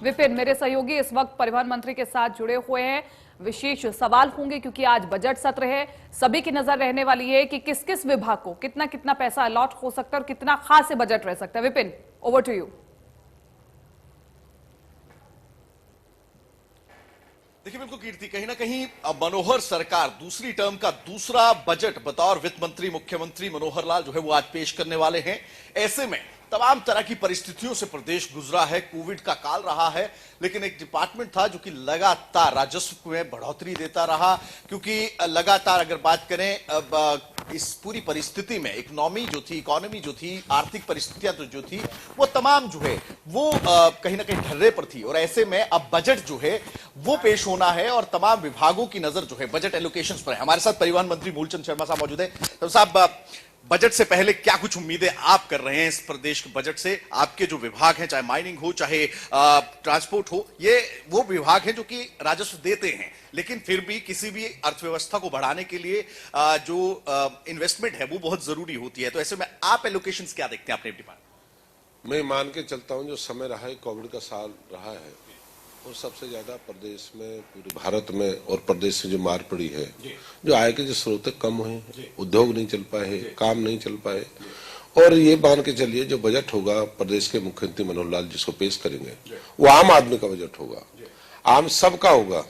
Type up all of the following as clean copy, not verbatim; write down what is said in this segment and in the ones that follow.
विपिन, मेरे सहयोगी इस वक्त परिवहन मंत्री के साथ जुड़े हुए हैं। विशेष सवाल होंगे क्योंकि आज बजट सत्र है। सभी की नजर रहने वाली है कि किस किस विभाग को कितना कितना पैसा अलॉट हो सकता है और कितना खास बजट रह सकता है। Vipin, over to you. देखिए, बिल्कुल कीर्ति, कहीं ना कहीं मनोहर सरकार दूसरी टर्म का दूसरा बजट बतौर वित्त मंत्री मुख्यमंत्री मनोहर लाल जो है वो आज पेश करने वाले हैं। ऐसे में तमाम तरह की परिस्थितियों से प्रदेश गुजरा है, कोविड का काल रहा है, लेकिन एक डिपार्टमेंट था जो कि लगातार राजस्व में बढ़ोतरी देता रहा। क्योंकि लगातार अगर बात करें अब इस पूरी परिस्थिति में इकोनॉमी जो थी, आर्थिक परिस्थितियां तो जो थी, वो तमाम जो है वो कहीं ना कहीं ढर्रे पर थी। और ऐसे में अब बजट जो है वो पेश होना है और तमाम विभागों की नजर जो है बजट एलोकेशंस पर है। हमारे साथ परिवहन मंत्री मूलचंद शर्मा साहब मौजूद है। तो साहब, बजट से पहले क्या कुछ उम्मीदें आप कर रहे हैं इस प्रदेश के बजट से? आपके जो विभाग हैं, चाहे माइनिंग हो चाहे ट्रांसपोर्ट हो, ये वो विभाग हैं जो कि राजस्व देते हैं, लेकिन फिर भी किसी भी अर्थव्यवस्था को बढ़ाने के लिए जो इन्वेस्टमेंट है वो बहुत जरूरी होती है। तो ऐसे में आप एलोकेशंस क्या देखते हैं अपने डिपार्टमेंट? मैं मान के चलता हूं जो समय रहा है, कोविड का साल रहा है, और सबसे ज्यादा प्रदेश में, पूरे भारत में और प्रदेश से जो मार पड़ी है, जो आय के जो स्रोत कम हुए, उद्योग नहीं चल पाए, काम नहीं चल पाए। और ये मान के चलिए जो बजट होगा प्रदेश के मुख्यमंत्री मनोहर लाल जिसको पेश करेंगे, वो आम आदमी का बजट होगा, आम सबका होगा।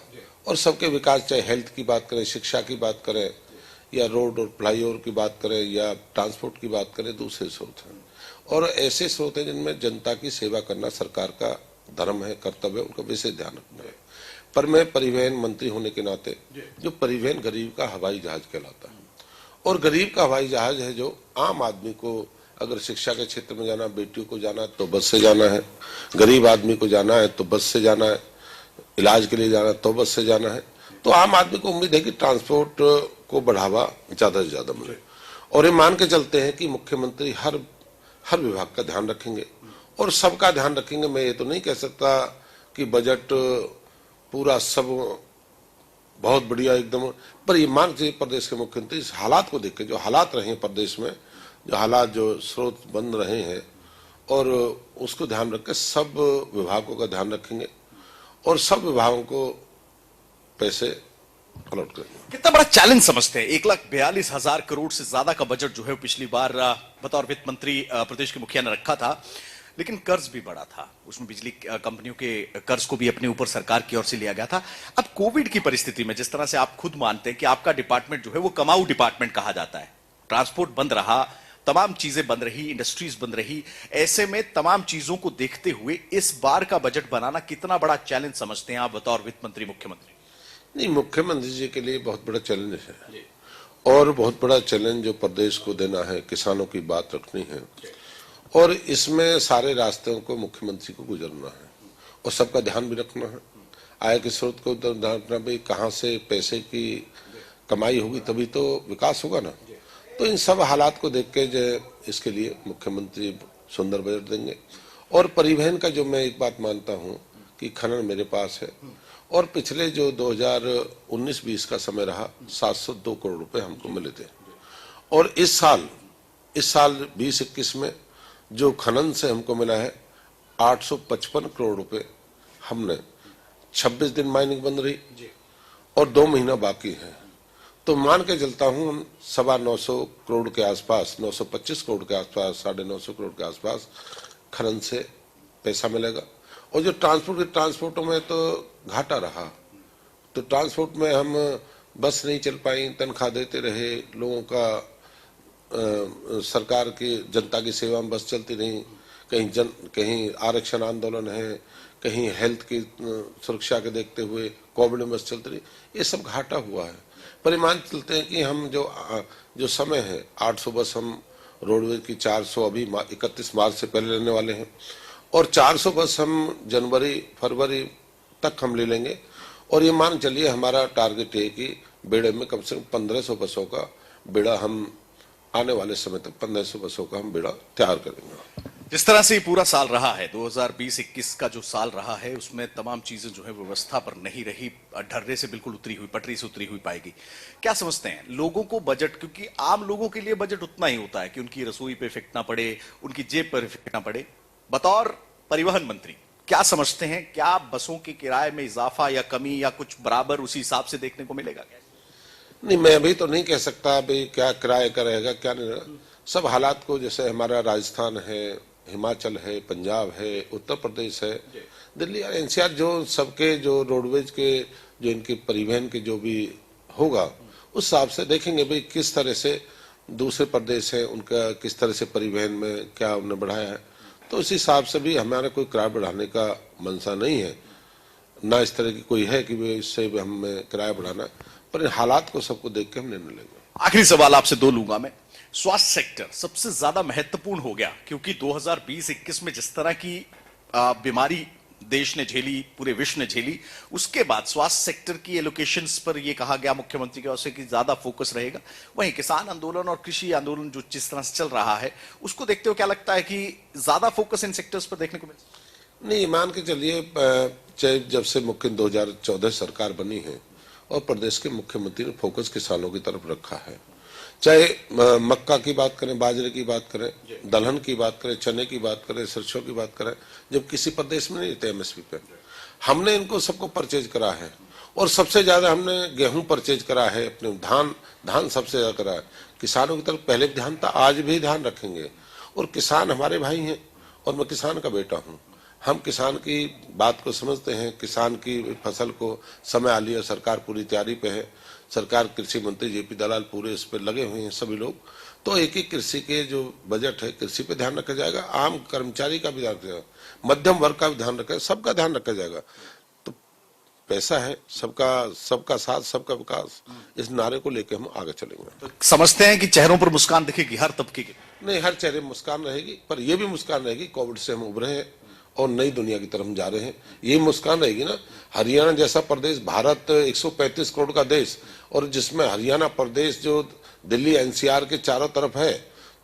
और सबके विकास, चाहे हेल्थ की बात करें, शिक्षा की बात करें, या रोड और फ्लाईओवर की बात करें, या ट्रांसपोर्ट की बात करें, दूसरे स्रोत हैं। और ऐसे स्रोत हैं जिनमें जनता की सेवा करना सरकार का धर्म है, कर्तव्य है, उनका विशेष ध्यान रखना है। पर मैं परिवहन मंत्री होने के नाते, जो परिवहन गरीब का हवाई जहाज कहलाता है, और गरीब का हवाई जहाज है जो आम आदमी को अगर शिक्षा के क्षेत्र में जाना, बेटियों को जाना तो बस से जाना है, गरीब आदमी को जाना है तो बस से जाना है, इलाज के लिए जाना तो बस से जाना है। तो आम आदमी को उम्मीद है कि ट्रांसपोर्ट को बढ़ावा ज्यादा से ज्यादा मिले। और ये मान के चलते हैं कि मुख्यमंत्री हर विभाग का ध्यान रखेंगे और सबका ध्यान रखेंगे। मैं ये तो नहीं कह सकता कि बजट पूरा सब बहुत बढ़िया एकदम, पर ये मान के प्रदेश के मुख्यमंत्री इस हालात को देख के, जो हालात रहे हैं प्रदेश में, जो हालात, जो स्रोत बंद रहे हैं, और उसको ध्यान रख के सब विभागों का ध्यान रखेंगे और सब विभागों को पैसे अलॉट करेंगे। कितना बड़ा चैलेंज समझते हैं? 1,42,000 करोड़ से ज्यादा का बजट जो है पिछली बार बतौर वित्त मंत्री प्रदेश के मुखिया ने रखा था, लेकिन कर्ज भी बड़ा था। उसमें बिजली कंपनियों के कर्ज को भी अपने ऊपर सरकार की ओर से लिया गया था। अब कोविड की परिस्थिति में, जिस तरह से आप खुद मानते हैं कि आपका डिपार्टमेंट जो है वो कमाऊ डिपार्टमेंट कहा जाता है, ट्रांसपोर्ट बंद रहा, तमाम चीजें बंद रही, इंडस्ट्रीज बंद रही, ऐसे में तमाम चीजों को देखते हुए इस बार का बजट बनाना कितना बड़ा चैलेंज समझते हैं आप बतौर वित्त मंत्री मुख्यमंत्री? नहीं, मुख्यमंत्री जी के लिए बहुत बड़ा चैलेंज है, और बहुत बड़ा चैलेंज जो प्रदेश को देना है, किसानों की बात रखनी है, और इसमें सारे रास्तों को मुख्यमंत्री को गुजरना है और सबका ध्यान भी रखना है। आय के स्रोत को ध्यान रखना भी, कहाँ से पैसे की कमाई होगी तभी तो विकास होगा ना। तो इन सब हालात को देख के जो इसके लिए मुख्यमंत्री सुंदर बजट देंगे। और परिवहन का जो मैं एक बात मानता हूँ कि खनन मेरे पास है, और पिछले जो 2019-20 का समय रहा, 702 करोड़ रुपए हमको मिले थे। और इस साल 2021 में जो खनन से हमको मिला है 855 करोड़ रुपए, हमने 26 दिन माइनिंग बंद रही और 2 महीना बाकी है। तो मान के चलता हूं 925 करोड़ के आसपास, 925 करोड़ के आसपास, 950 करोड़ के आसपास खनन से पैसा मिलेगा। और जो ट्रांसपोर्टों में तो घाटा रहा, तो ट्रांसपोर्ट में हम बस नहीं चल पाई, तनख्वाह देते रहे लोगों का, सरकार की जनता की सेवा में बस चलती रही, कहीं आरक्षण आंदोलन है, कहीं हेल्थ की सुरक्षा के देखते हुए कोविड में बस चलती रही, ये सब घाटा हुआ है। पर मान चलते हैं कि हम जो समय है 800 बस हम रोडवेज की 400 अभी 31 मार्च से पहले लेने वाले हैं, और 400 बस हम जनवरी फरवरी तक हम ले लेंगे। और ये मान चलिए हमारा टारगेट है कि बेड़े में कम से कम 1500 बसों का बेड़ा हम आने वाले समय तक 1500 बसों का हम बेड़ा तैयार करेंगे। जिस तरह से ये पूरा साल रहा है, 2020-21 का जो साल रहा है, उसमें तमाम चीजें जो है व्यवस्था पर नहीं रही, ढर्रे से बिल्कुल उतरी हुई, पटरी से उतरी हुई पाएगी। क्या समझते हैं लोगों को बजट, क्योंकि आम लोगों के लिए बजट उतना ही होता है कि उनकी रसोई पे इफेक्ट ना पड़े, उनकी जेब पर इफेक्ट ना पड़े। बतौर परिवहन मंत्री क्या समझते हैं, क्या बसों के किराए में इजाफा या कमी या कुछ बराबर उसी हिसाब से देखने को मिलेगा? नहीं, मैं अभी तो नहीं कह सकता भाई क्या किराए का रहेगा क्या नहीं रहेगा। सब हालात को, जैसे हमारा राजस्थान है, हिमाचल है, पंजाब है, उत्तर प्रदेश है, दिल्ली और एनसीआर, जो सबके जो रोडवेज के जो इनके परिवहन के जो भी होगा उस हिसाब से देखेंगे भाई किस तरह से दूसरे प्रदेश है उनका किस तरह से परिवहन में क्या उन्होंने बढ़ाया है। तो उस हिसाब से भी हमारा कोई किराया बढ़ाने का मंशा नहीं है, ना इस तरह की कोई है कि वे इससे भी हमें किराया बढ़ाना, पर इन हालात को सबको देख के हम निर्णय लेंगे। आखिरी सवाल आपसे दो लूंगा मैं। स्वास्थ्य सेक्टर सबसे ज्यादा महत्वपूर्ण हो गया क्योंकि 2020-21 में जिस तरह की बीमारी देश ने झेली, पूरे विश्व ने झेली, उसके बाद स्वास्थ्य सेक्टर की एलोकेशंस पर यह कहा गया मुख्यमंत्री की ओर से कि ज्यादा फोकस रहेगा। वहीं किसान आंदोलन और कृषि आंदोलन जो जिस तरह से चल रहा है उसको देखते हुए क्या लगता है कि ज्यादा फोकस इन सेक्टर्स पर देखने को मिलेगा? नहीं, मान के चलिए, चाहे जब से मुख्य 2014 सरकार बनी है और प्रदेश के मुख्यमंत्री ने फोकस किसानों की तरफ रखा है, चाहे मक्का की बात करें, बाजरे की बात करें, दलहन की बात करें, चने की बात करें, सरसों की बात करें, जब किसी प्रदेश में नहीं थे एमएसपी पे, हमने इनको सबको परचेज करा है। और सबसे ज्यादा हमने गेहूं परचेज करा है, अपने धान सबसे ज्यादा करा है। किसानों की तरफ पहले भी ध्यान था, आज भी ध्यान रखेंगे। और किसान हमारे भाई हैं और मैं किसान का बेटा हूँ। हम किसान की बात को समझते हैं, किसान की फसल को समय आ लिया, सरकार पूरी तैयारी पे है। सरकार, कृषि मंत्री जेपी दलाल पूरे इस पर लगे हुए हैं, सभी लोग। तो एक ही कृषि के जो बजट है, कृषि पे ध्यान रखा जाएगा, आम कर्मचारी का भी ध्यान रखा जाएगा, मध्यम वर्ग का भी ध्यान रखा, सबका ध्यान रखा जाएगा। तो पैसा है, सबका साथ सबका विकास, इस नारे को लेकर हम आगे चलेंगे। तो समझते हैं कि चेहरों पर मुस्कान दिखेगी हर तबके की? नहीं, हर चेहरे में मुस्कान रहेगी, पर यह भी मुस्कान रहेगी कोविड से हम उभरे हैं और नई दुनिया की तरफ हम जा रहे हैं, ये मुस्कान रहेगी ना। हरियाणा जैसा प्रदेश, भारत 135 करोड़ का देश, और जिसमें हरियाणा प्रदेश जो दिल्ली एनसीआर के चारों तरफ है,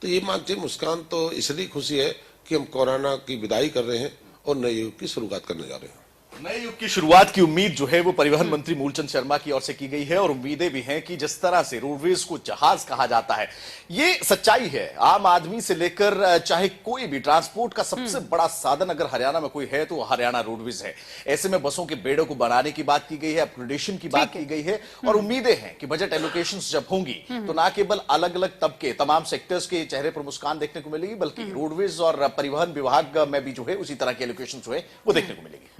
तो ये मानते मुस्कान तो इसलिए खुशी है कि हम कोरोना की विदाई कर रहे हैं और नए युग की शुरुआत करने जा रहे हैं। नए युग की शुरुआत की उम्मीद जो है वो परिवहन मंत्री मूलचंद शर्मा की ओर से की गई है और उम्मीदें भी हैं कि जिस तरह से रोडवेज को जहाज कहा जाता है, ये सच्चाई है। आम आदमी से लेकर चाहे कोई भी ट्रांसपोर्ट का सबसे बड़ा साधन अगर हरियाणा में कोई है तो हरियाणा रोडवेज है। ऐसे में बसों के बेड़ों को बनाने की बात की गई है, अपग्रेडेशन की बात की गई है और उम्मीदें हैं कि बजट एलोकेशन जब होंगी तो ना केवल अलग अलग तबके, तमाम सेक्टर्स के चेहरे पर मुस्कान देखने को मिलेगी, बल्कि रोडवेज और परिवहन विभाग में भी जो है उसी तरह की एलोकेशन जो है वो देखने को मिलेगी।